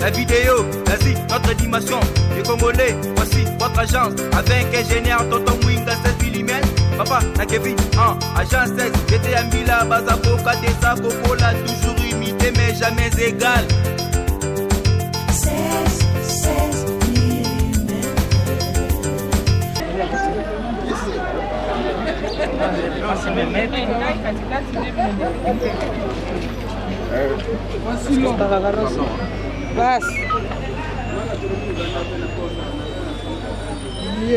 la vidéo, vas-y, notre dimension. Les Congolais, voici votre agence. Avec ingénieur Tonton Mwinga 16 mm. Papa, na Kevin, agence 16. J'étais à Mila, Bazako, Kadesa, Kokola, toujours imité mais jamais égal. 16 mm.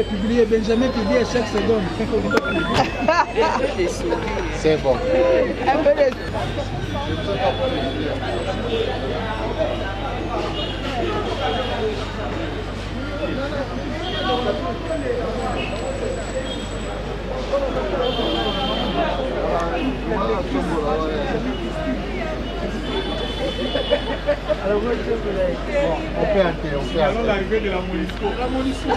Publier, Benjamin publie à chaque seconde. C'est bon. Alors, on peut arrêter, on peut arrêter. L'arrivée de la Monisco. La Monisco.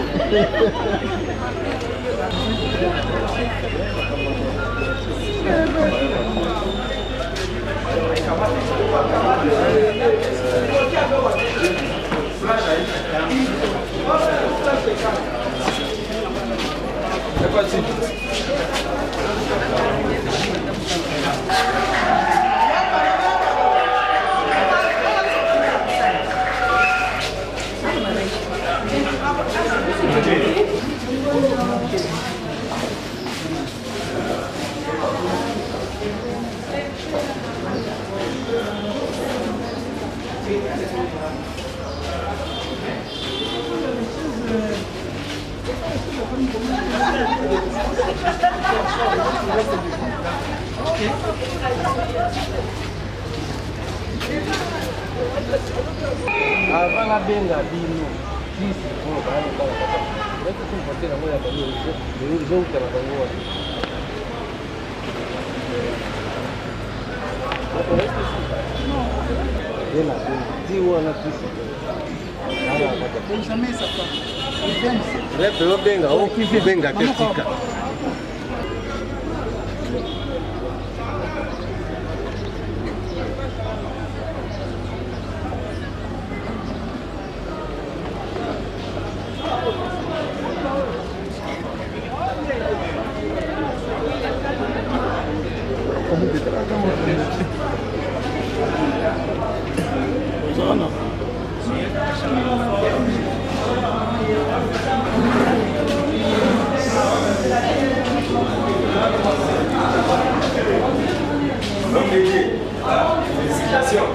Avant la benga bino, kisi pour bana bana. Est-ce que vous portez la moya bano, les gens qui la bano. Non. Ela diwa na kisi. Benjamin ça pas. Leo benga, au kivi benga ketika. Félicitations.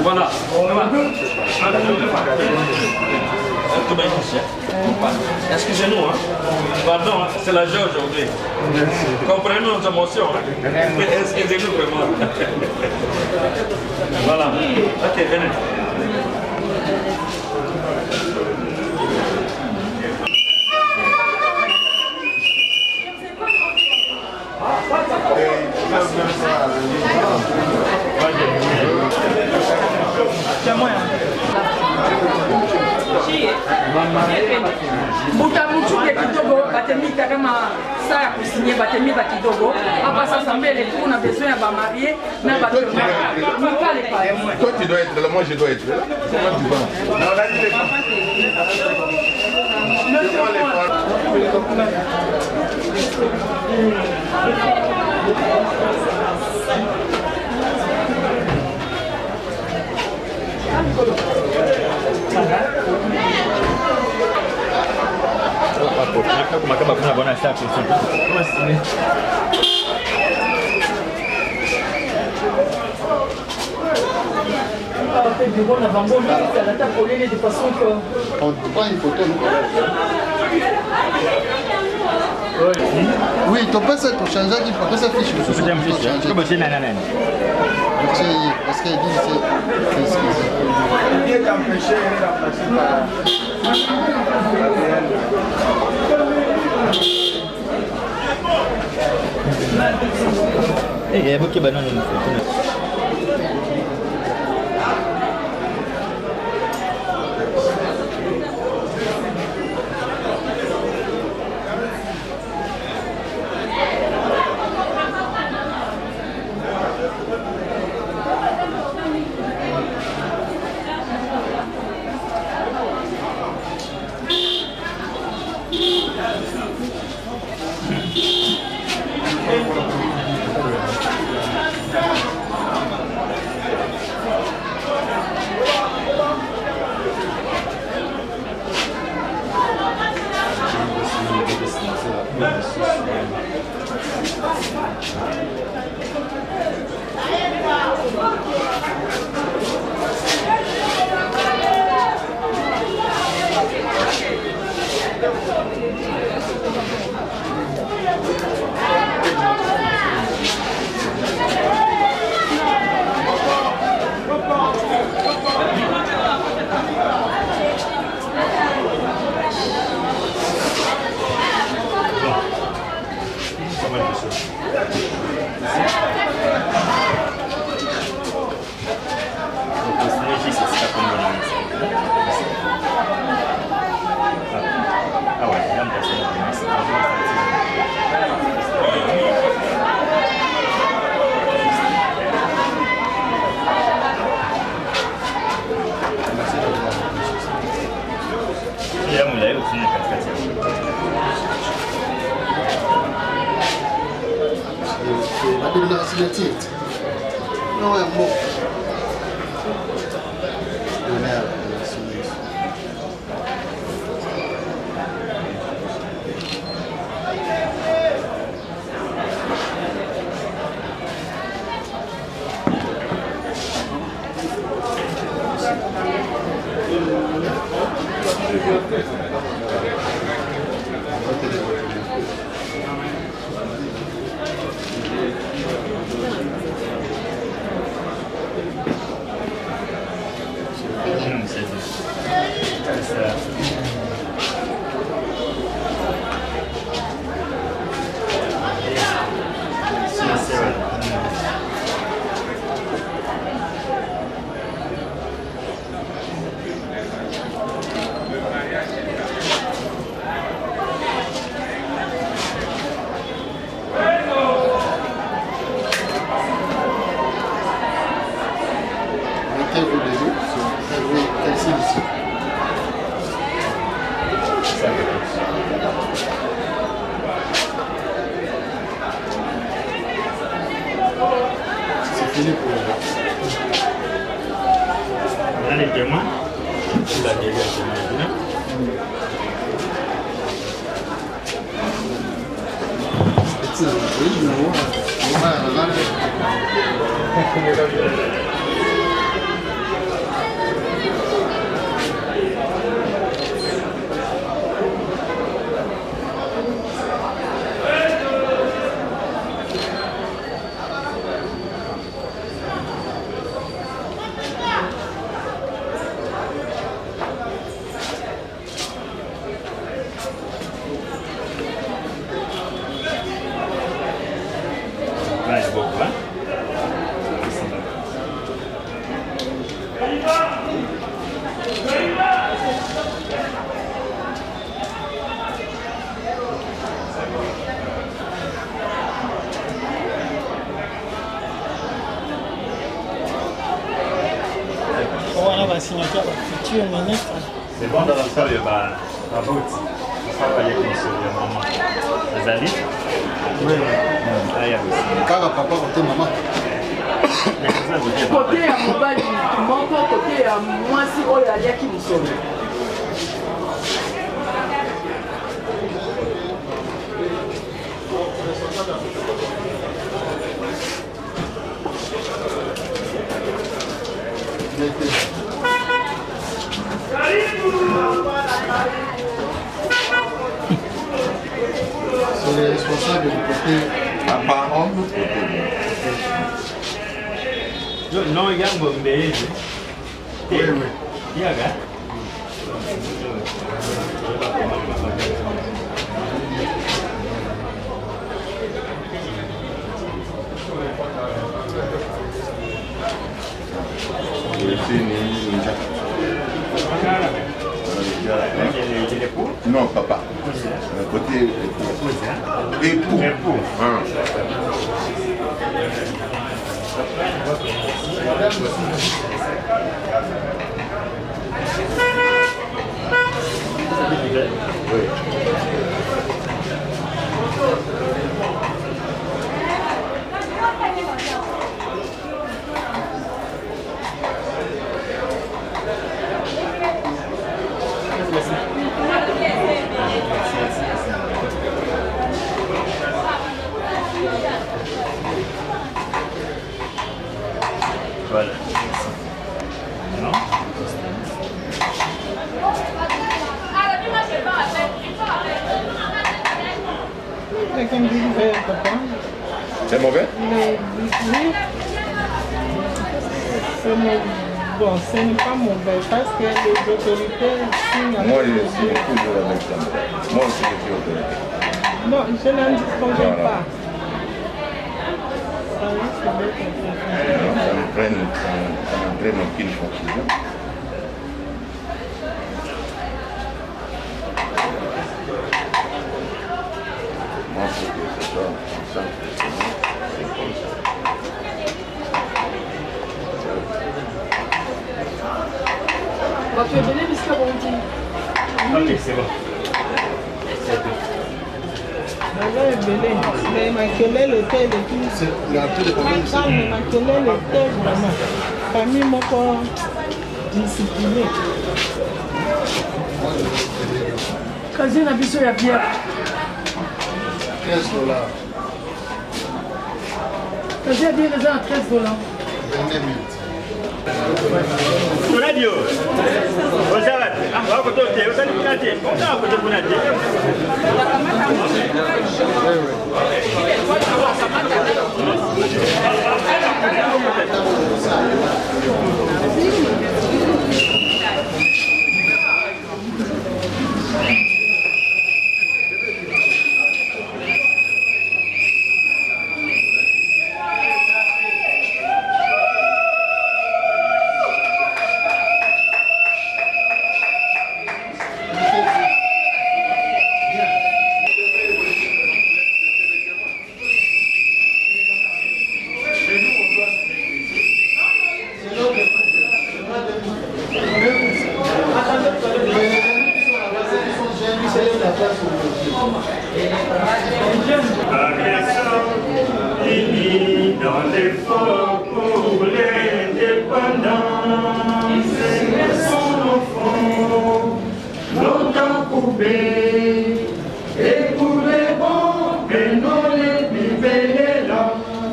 Voilà. Excusez-nous, hein. Pardon, c'est la joie aujourd'hui. Comprenez nos émotions. Excusez-nous vraiment. Voilà. Ok, venez. Mutamuchuke kidogo batemika kama saa ya kusinye batemika kidogo hapa sasa mbele tu na besoin ya ba marié na ba mikale pale. Toi tu dois être là, moi je dois être là. Comment tu vas? Wapo. Kama kuna bona safi. On a vraiment mis à la table pour les de façon que... On prend une photo, nous. Oui, tu peux ça pour changer qui pour que ça fiche. Je vais me ficher. Je vais me nanana. Parce qu'il dit c'est Il est empêché de remplacer par... Il y a beaucoup de bananes. Non, é bom. C'est bon dans la salle, il y a un bout. Ça va y aller sur le moment. Les alliés? Oui. Cara, papa, côté maman. Côté à mobile, mon côté à moi, si on a qui nous sauve. C'est les responsables du côté apparent. Non, il y a un bon bébé. Oui, oui. Il y a un gars. Non, papa. Côté époux. Époux. Hein. Oui. Voilà. Non? C'est mauvais? Bon, ce n'est pas mauvais parce que les autorités signent avec Moi, je suis toujours avec ça. Moi aussi, je suis autorité. Non, je n'en dispose pas. Ça m'entraîne aucune confusion. Moi, faut que ce soit comme ça, c'est comme ça. Tu es venu jusqu'à Bondy. Ok, c'est bon. mais Makelele était de tout. Il a un peu de problème ici. Makelele était vraiment. Famille moko disciplinée. Kazi na biso ya bière. $15. Kazi ya bière eza na $13. 22 minutes. Radio. Ozawa. Ah, wako tote, usani kunate. Ozawa kote kunate. Dans l'effort pour l'indépendance, son enfant, longtemps coupé, et pour les bons, mais non les libérés là,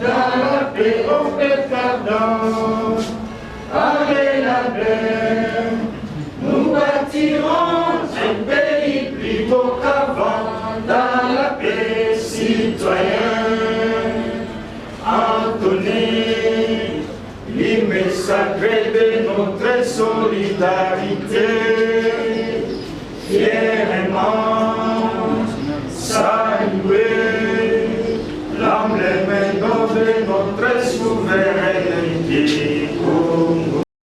dans la paix au perdant, avec la paix, nous bâtirons un pays plus beau qu'avant, dans la paix citoyenne. Anthony, l'hymne sacré de notre solidarité, fièrement saluer l'emblème